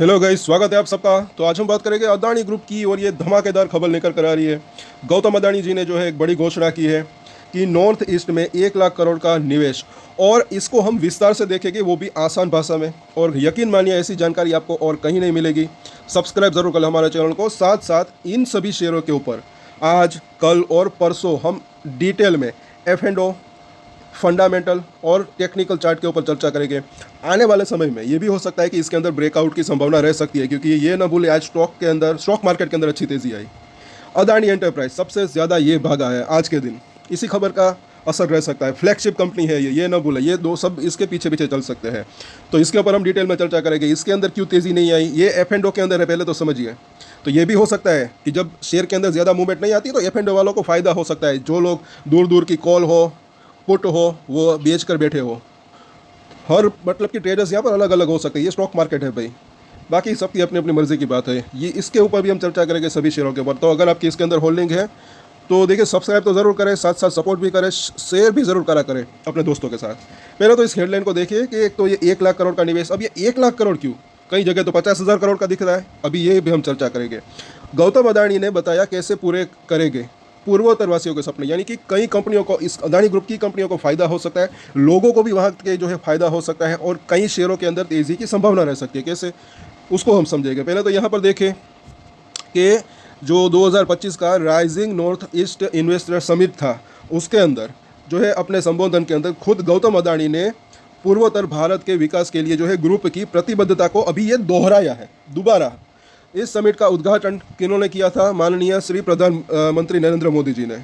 Hello guys, स्वागत है आप सबका। तो आज हम बात करेंगे अदानी ग्रुप की और ये धमाकेदार खबर लेकर कर आ रही है। गौतम अदानी जी ने जो है एक बड़ी घोषणा की है कि नॉर्थ ईस्ट में 1 लाख करोड़ का निवेश। और इसको हम विस्तार से देखेंगे, वो भी आसान भाषा में। और यकीन मानिए ऐसी जानकारी आपको और कहीं नहीं मिलेगी। सब्सक्राइब ज़रूर करें हमारे चैनल को। साथ साथ इन सभी शेयरों के ऊपर आज, कल और परसों हम डिटेल में F&O, फंडामेंटल और टेक्निकल चार्ट के ऊपर चर्चा करेंगे। आने वाले समय में ये भी हो सकता है कि इसके अंदर ब्रेकआउट की संभावना रह सकती है, क्योंकि ये ना भूले आज स्टॉक मार्केट के अंदर अच्छी तेजी आई। अदानी एंटरप्राइज सबसे ज़्यादा ये भागा है आज के दिन। इसी खबर का असर रह सकता है। फ्लैगशिप कंपनी है ये ना भूले। ये दो सब इसके पीछे पीछे चल सकते हैं। तो इसके ऊपर हम डिटेल में चर्चा करेंगे। इसके अंदर क्यों तेज़ी नहीं आई, ये F&O के अंदर है, पहले तो समझिए। तो ये भी हो सकता है कि जब शेयर के अंदर ज़्यादा मूवमेंट नहीं आती तो F&O वालों को फ़ायदा हो सकता है। जो लोग दूर दूर की कॉल हो, पुट हो, वो बेच कर बैठे हो। हर मतलब कि ट्रेडर्स यहाँ पर अलग अलग हो सकते हैं। ये स्टॉक मार्केट है भाई, बाकी सबकी अपनी अपनी मर्जी की बात है। ये इसके ऊपर भी हम चर्चा करेंगे सभी शेयरों के ऊपर। तो अगर आपकी इसके अंदर होल्डिंग है तो देखिए, सब्सक्राइब तो ज़रूर करें, साथ साथ सपोर्ट भी करें, शेयर भी ज़रूर करा करें अपने दोस्तों के साथ। पहले तो इस हेडलाइन को देखिए कि एक तो ये 1 लाख करोड़ का निवेश। अब ये 1 लाख करोड़ क्यों, कई जगह तो 50,000 करोड़ का दिख रहा है। अभी ये भी हम चर्चा करेंगे। गौतम अदानी ने बताया कैसे पूरे करेंगे पूर्वोत्तर वासियों के सपने। यानी कि कई कंपनियों को, इस अदानी ग्रुप की कंपनियों को फ़ायदा हो सकता है, लोगों को भी वहाँ के जो है फ़ायदा हो सकता है, और कई शेयरों के अंदर तेज़ी की संभावना रह सकती है। कैसे, उसको हम समझेंगे। पहले तो यहाँ पर देखें कि जो 2025 का rising north east investor summit था, उसके अंदर जो है अपने संबोधन के अंदर खुद गौतम अदानी ने पूर्वोत्तर भारत के विकास के लिए जो है ग्रुप की प्रतिबद्धता को अभी ये दोहराया है दोबारा। इस समिट का उद्घाटन किन्होंने किया था? माननीय श्री प्रधानमंत्री नरेंद्र मोदी जी ने,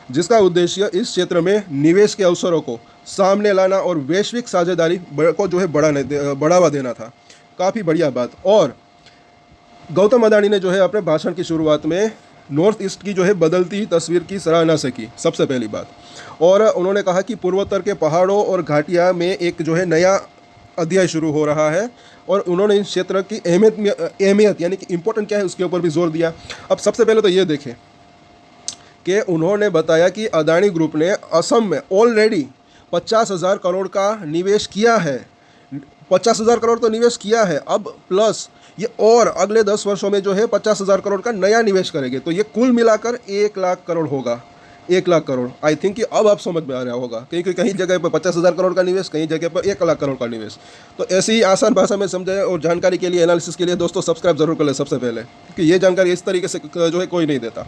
जिसका उद्देश्य इस क्षेत्र में निवेश के अवसरों को सामने लाना और वैश्विक साझेदारी को जो है बढ़ावा देना था। काफ़ी बढ़िया बात। और गौतम अदानी ने जो है अपने भाषण की शुरुआत में नॉर्थ ईस्ट की जो है बदलती तस्वीर की सराहना से की, सबसे पहली बात। और उन्होंने कहा कि पूर्वोत्तर के पहाड़ों और घाटियाँ में एक जो है नया अध्याय शुरू हो रहा है, और उन्होंने इस क्षेत्र की अहमियत यानी कि इम्पोर्टेंट क्या है उसके ऊपर भी जोर दिया। अब सबसे पहले तो ये देखें कि उन्होंने बताया कि अदानी ग्रुप ने असम में ऑलरेडी 50,000 करोड़ का निवेश किया है। 50,000 करोड़ तो निवेश किया है, अब प्लस ये और अगले 10 वर्षों में जो है 50,000 करोड़ का नया निवेश करेंगे। तो ये कुल मिलाकर 1 लाख करोड़ होगा। 1 लाख करोड़, आई थिंक कि अब आप समझ में आ रहा होगा, क्योंकि कहीं जगह पर 50,000 करोड़ का निवेश, कहीं जगह पर 1 लाख करोड़ का निवेश। तो ऐसी ही आसान भाषा में समझाए। और जानकारी के लिए, एनालिसिस के लिए दोस्तों सब्सक्राइब जरूर कर लें सबसे पहले, क्योंकि ये जानकारी इस तरीके से जो है कोई नहीं देता।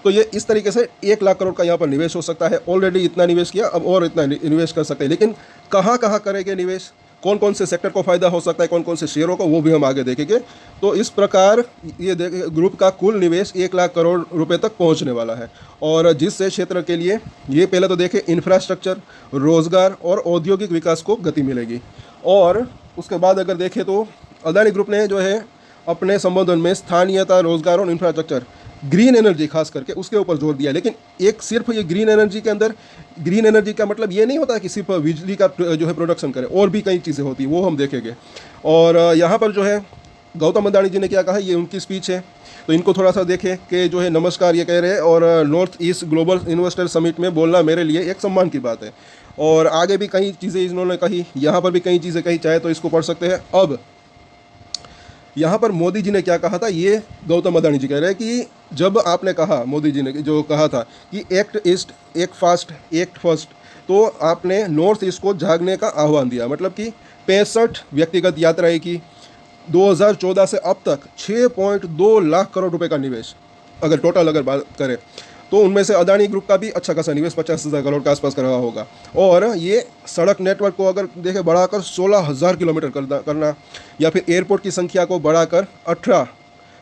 तो ये इस तरीके से 1 लाख करोड़ का यहाँ पर निवेश हो सकता है। ऑलरेडी इतना निवेश किया, अब और इतना निवेश कर सकते हैं। लेकिन कहाँ कहाँ करेंगे निवेश, कौन कौन से सेक्टर को फ़ायदा हो सकता है, कौन कौन से शेयरों को, वो भी हम आगे देखेंगे। तो इस प्रकार ये ग्रुप का कुल निवेश 1 लाख करोड़ रुपए तक पहुंचने वाला है। और जिससे क्षेत्र के लिए ये पहले तो देखें इंफ्रास्ट्रक्चर, रोज़गार और औद्योगिक विकास को गति मिलेगी। और उसके बाद अगर देखें तो अदानी ग्रुप ने जो है अपने संबोधन में स्थानीयता, रोज़गार और इंफ्रास्ट्रक्चर, ग्रीन एनर्जी खास करके उसके ऊपर जोर दिया। लेकिन एक सिर्फ ये ग्रीन एनर्जी के अंदर, ग्रीन एनर्जी का मतलब ये नहीं होता कि सिर्फ बिजली का जो है प्रोडक्शन करें, और भी कई चीज़ें होती हैं, वो हम देखेंगे। और यहाँ पर जो है गौतम अदानी जी ने क्या कहा, ये उनकी स्पीच है, तो इनको थोड़ा सा देखें कि जो है नमस्कार ये कह रहे हैं। और north east global investor summit में बोलना मेरे लिए एक सम्मान की बात है। और आगे भी कई चीज़ें इन्होंने कही, यहाँ पर भी कई चीज़ें कही, चाहे तो इसको पढ़ सकते हैं। अब यहाँ पर मोदी जी ने क्या कहा था, ये गौतम अदानी जी कह रहे हैं कि जब आपने कहा, मोदी जी ने जो कहा था कि act east, act fast, act first, तो आपने नॉर्थ ईस्ट को जागने का आह्वान दिया। मतलब कि 65 व्यक्तिगत यात्राएं की। 2014 से अब तक 6.2 लाख करोड़ रुपए का निवेश, अगर टोटल अगर बात करें तो उनमें से अदानी ग्रुप का भी अच्छा खासा निवेश 50,000 करोड़ के आसपास कर रहा होगा। और ये सड़क नेटवर्क को अगर देखें बढ़ाकर 16,000 किलोमीटर करना, या फिर एयरपोर्ट की संख्या को बढ़ाकर 18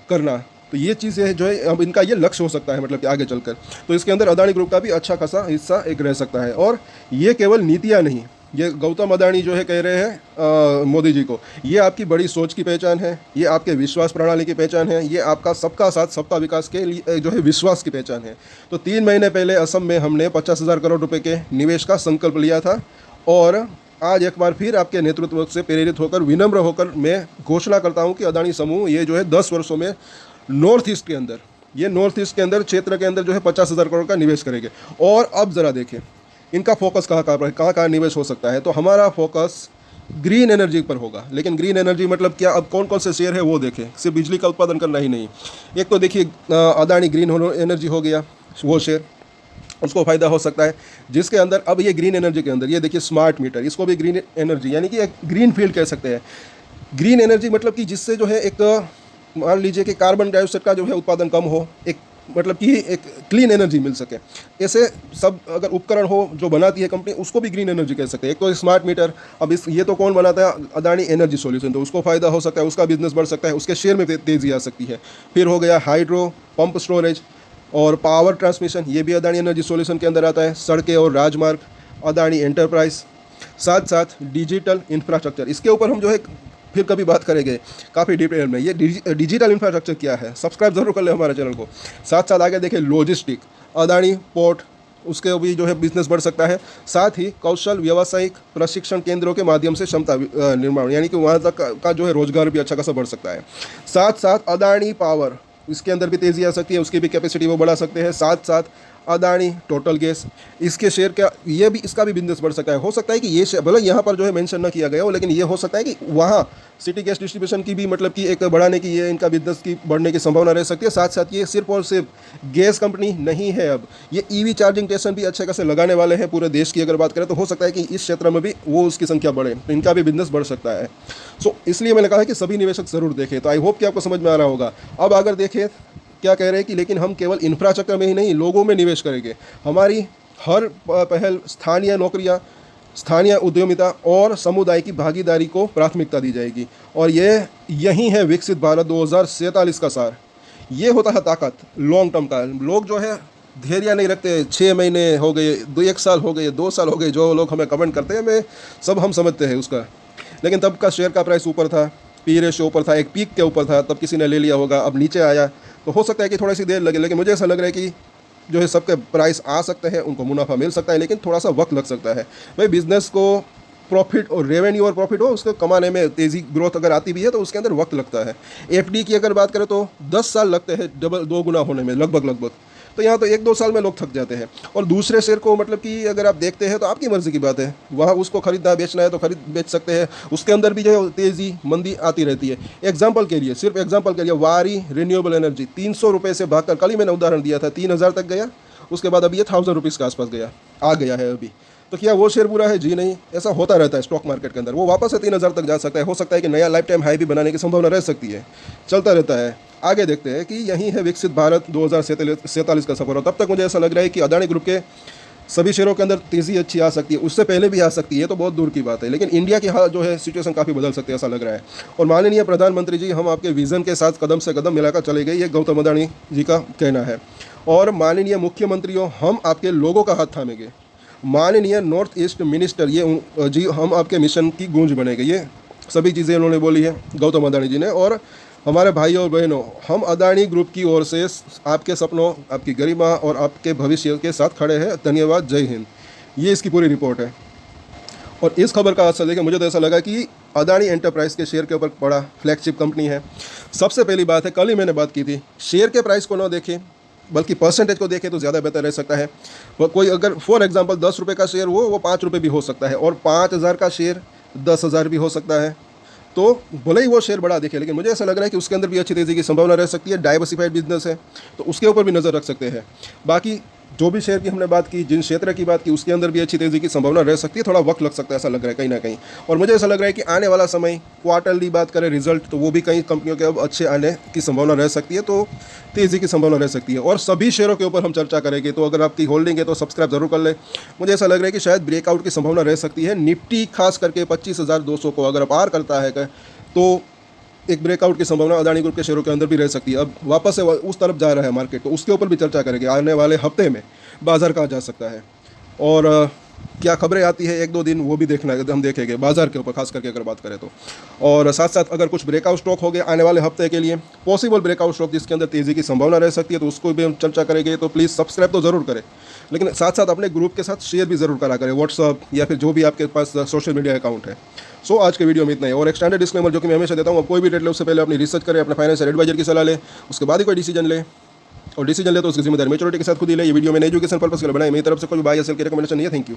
करना, तो ये चीज़ें जो है अब इनका ये लक्ष्य हो सकता है, मतलब कि आगे चलकर। तो इसके अंदर अदानी ग्रुप का भी अच्छा खासा हिस्सा एक रह सकता है। और ये केवल नीतियाँ नहीं, ये गौतम अदानी जो है कह रहे हैं मोदी जी को, ये आपकी बड़ी सोच की पहचान है, ये आपके विश्वास प्रणाली की पहचान है, ये आपका सबका साथ सबका विकास के लिए जो है विश्वास की पहचान है। तो 3 महीने पहले असम में हमने 50,000 करोड़ रुपए के निवेश का संकल्प लिया था। और आज एक बार फिर आपके नेतृत्व से प्रेरित होकर, विनम्र होकर मैं घोषणा करता हूँ कि अदानी समूह ये जो है 10 वर्षों में नॉर्थ ईस्ट के अंदर, ये नॉर्थ ईस्ट के अंदर क्षेत्र के अंदर जो है 50,000 करोड़ का निवेश करेंगे। और अब ज़रा देखें इनका फोकस कहाँ कहाँ निवेश हो सकता है। तो हमारा फोकस ग्रीन एनर्जी पर होगा। लेकिन ग्रीन एनर्जी मतलब क्या, अब कौन कौन से शेयर है वो देखें, सिर्फ बिजली का उत्पादन करना ही नहीं। एक तो देखिए अदानी ग्रीन एनर्जी हो गया, वो शेयर, उसको फ़ायदा हो सकता है। जिसके अंदर अब ये ग्रीन एनर्जी के अंदर ये देखिए स्मार्ट मीटर, इसको भी ग्रीन एनर्जी यानी कि एक ग्रीन फील्ड कह सकते हैं। ग्रीन एनर्जी मतलब कि जिससे जो है एक मान लीजिए कि कार्बन डाइऑक्साइड का जो है उत्पादन कम हो, एक मतलब कि एक क्लीन एनर्जी मिल सके। ऐसे सब अगर उपकरण हो जो बनाती है कंपनी, उसको भी ग्रीन एनर्जी कह सकते हैं। एक तो स्मार्ट मीटर, अब ये तो कौन बनाता है, अदानी एनर्जी सॉल्यूशन, तो उसको फ़ायदा हो सकता है, उसका बिजनेस बढ़ सकता है, उसके शेयर में तेज़ी आ सकती है। फिर हो गया हाइड्रो पंप स्टोरेज और पावर ट्रांसमिशन, ये भी अदानी एनर्जी सॉल्यूशन के अंदर आता है। सड़कें और राजमार्ग, अदानी एंटरप्राइज। साथ साथ डिजिटल इंफ्रास्ट्रक्चर, इसके ऊपर हम जो है फिर कभी बात करेंगे काफ़ी डिटेल में। ये डिजिटल इंफ्रास्ट्रक्चर क्या है, सब्सक्राइब जरूर कर ले हमारे चैनल को। साथ साथ आगे देखिए लॉजिस्टिक, अदानी पोर्ट, उसके भी जो है बिजनेस बढ़ सकता है। साथ ही कौशल व्यावसायिक प्रशिक्षण केंद्रों के माध्यम से क्षमता निर्माण, यानी कि वहाँ तक का जो है रोजगार भी अच्छा खासा बढ़ सकता है। साथ साथ अदानी पावर, इसके अंदर भी तेज़ी आ सकती है, उसकी भी कैपेसिटी वो बढ़ा सकते हैं। साथ साथ अदानी टोटल गैस, इसके शेयर का ये भी, इसका भी बिजनेस बढ़ सकता है। हो सकता है कि ये शेयर भले यहाँ पर जो है मेंशन ना किया गया हो, लेकिन ये हो सकता है कि वहाँ सिटी गैस डिस्ट्रीब्यूशन की भी मतलब कि एक बढ़ाने की, ये इनका बिजनेस की बढ़ने की संभावना रह सकती है। साथ साथ ये सिर्फ और सिर्फ गैस कंपनी नहीं है, अब ये ईवी चार्जिंग स्टेशन भी अच्छे खासे लगाने वाले हैं पूरे देश की अगर बात करें, तो हो सकता है कि इस क्षेत्र में भी वो उसकी संख्या बढ़े, तो इनका भी बिजनेस बढ़ सकता है। सो इसलिए मैंने कहा कि सभी निवेशक ज़रूर देखें। तो आई होप कि आपको समझ में आ रहा होगा। अब अगर देखें क्या कह रहे हैं कि लेकिन हम केवल इंफ्रास्ट्रक्चर में ही नहीं, लोगों में निवेश करेंगे। हमारी हर पहल स्थानीय नौकरियां, स्थानीय उद्यमिता और समुदाय की भागीदारी को प्राथमिकता दी जाएगी। और ये यही है विकसित भारत 2047 का सार। ये होता है ताकत लॉन्ग टर्म का। लोग जो है धैर्य नहीं रखते, 6 महीने हो गए, 1 साल हो गए, 2 साल हो गए, जो लोग हमें कमेंट करते हैं, मैं सब हम समझते हैं उसका। लेकिन तब का शेयर का प्राइस ऊपर था, पी रेशियो ऊपर था, एक पीक के ऊपर था, तब किसी ने ले लिया होगा। अब नीचे आया तो हो सकता है कि थोड़ी सी देर लगे, लेकिन मुझे ऐसा लग रहा है कि जो है सबके प्राइस आ सकते हैं, उनको मुनाफा मिल सकता है, लेकिन थोड़ा सा वक्त लग सकता है। भाई बिजनेस को प्रॉफिट और रेवेन्यू और प्रॉफिट हो, उसको कमाने में तेज़ी ग्रोथ अगर आती भी है तो उसके अंदर वक्त लगता है। एफडी की अगर बात करें तो 10 साल लगते हैं डबल 2 गुना होने में, लगभग। तो यहाँ तो 1-2 साल में लोग थक जाते हैं। और दूसरे शेयर को मतलब कि अगर आप देखते हैं तो आपकी मर्ज़ी की बात है, वहाँ उसको खरीदना बेचना है तो खरीद बेच सकते हैं। उसके अंदर भी जो है तेज़ी मंदी आती रहती है। एग्जाम्पल के लिए, सिर्फ एग्जाम्पल के लिए, वारी रिन्यूएबल एनर्जी 300 रुपये से भागकर, कल ही मैंने उदाहरण दिया था, 3000 तक गया, उसके बाद अभी ये 1000 रुपीज़ के आसपास आ गया है अभी। तो क्या वो शेयर बुरा है? जी नहीं, ऐसा होता रहता है स्टॉक मार्केट के अंदर। वो वापस से 3000 तक जा सकता है, हो सकता है कि नया लाइफ टाइम हाई भी बनाने की संभावना रह सकती है, चलता रहता है। आगे देखते हैं कि यही है विकसित भारत 2047 का सफर। और तब तक मुझे ऐसा लग रहा है कि अदानी ग्रुप के सभी शेयरों के अंदर तेज़ी अच्छी आ सकती है, उससे पहले भी आ सकती है, तो बहुत दूर की बात है। लेकिन इंडिया की जो है सिचुएशन काफ़ी बदल सकती है, ऐसा लग रहा है। और माननीय प्रधानमंत्री जी, हम आपके विज़न के साथ कदम से कदम मिलाकर चले गए, ये गौतम अदानी जी का कहना है। और माननीय मुख्यमंत्रियों, हम आपके लोगों का हाथ थामेंगे। माननीय नॉर्थ ईस्ट मिनिस्टर ये जी, हम आपके मिशन की गूंज बनेंगे। ये सभी चीज़ें उन्होंने बोली है गौतम अदानी जी ने। और हमारे भाइयों और बहनों, हम अदानी ग्रुप की ओर से आपके सपनों, आपकी गरिमा और आपके भविष्य के साथ खड़े हैं। धन्यवाद, जय हिंद। ये इसकी पूरी रिपोर्ट है। और इस खबर का असर देखिए, मुझे तो ऐसा लगा कि अदानी एंटरप्राइज के शेयर के ऊपर बड़ा फ्लैगशिप कंपनी है। सबसे पहली बात है, कल ही मैंने बात की थी, शेयर के प्राइस को ना देखें बल्कि परसेंटेज को देखें तो ज़्यादा बेहतर रह सकता है। कोई अगर फॉर एग्जांपल 10 रुपये का शेयर वो 5 रुपये भी हो सकता है, और 5000 का शेयर 10,000 भी हो सकता है। तो भले ही वो शेयर बड़ा दिखे, लेकिन मुझे ऐसा लग रहा है कि उसके अंदर भी अच्छी तेज़ी की संभावना रह सकती है। डाइवर्सिफाइड बिजनेस है, तो उसके ऊपर भी नज़र रख सकते हैं। बाकी जो भी शेयर की हमने बात की, जिन क्षेत्र की बात की, उसके अंदर भी अच्छी तेज़ी की संभावना रह सकती है। थोड़ा वक्त लग सकता है, ऐसा लग रहा है कहीं ना कहीं। और मुझे ऐसा लग रहा है कि आने वाला समय, क्वार्टरली बात करें रिजल्ट, तो वो भी कई कंपनियों के अब अच्छे आने की संभावना रह सकती है, तो तेज़ी की संभावना रह सकती है। और सभी शेयरों के ऊपर हम चर्चा करेंगे, तो अगर आपकी होल्डिंग है तो सब्सक्राइब जरूर कर ले। मुझे ऐसा लग रहा है कि शायद ब्रेकआउट की संभावना रह सकती है। निफ्टी खास करके 25,200 को अगर पार करता है तो एक ब्रेकआउट की संभावना अदानी ग्रुप के शेयरों के अंदर भी रह सकती है। अब वापस से उस तरफ जा रहा है मार्केट, तो उसके ऊपर भी चर्चा करेंगे। आने वाले हफ्ते में बाजार कहाँ जा सकता है और क्या खबरें आती है 1-2 दिन, वो भी देखना है, हम देखेंगे बाजार के ऊपर खास करके अगर बात करें तो। और साथ साथ अगर कुछ ब्रेकआउट स्टॉक हो गए आने वाले हफ्ते के लिए, पॉसिबल ब्रेकआउट स्टॉक जिसके अंदर तेज़ी की संभावना रह सकती है, तो उसको भी हम चर्चा करेंगे। तो प्लीज़ सब्सक्राइब तो ज़रूर करें, लेकिन साथ साथ अपने ग्रुप के साथ शेयर भी ज़रूर करा करें, व्हाट्सअप या फिर जो भी आपके पास सोशल मीडिया अकाउंट है। सो आज के वीडियो में इतना ही। और एक स्टैंडर्ड डिस्क्लेमर जो कि मैं हमेशा देता हूँ, अब कोई भी ट्रेड ले उससे पहले अपनी रिसर्च करें, अपने फाइनेंशियल एडवाइजर की सलाह ले, उसके बाद ही कोई डिसीजन ले। और डिसीजन ले तो उसकी जिम्मेदारी मैच्योरिटी के साथ खुद ही ले। ये वीडियो मैंने एजुकेशन पर्पस के लिए बनाई, मेरी तरफ से कोई बाय या सेल की रिकमेंडेशन नहीं है। Thank you.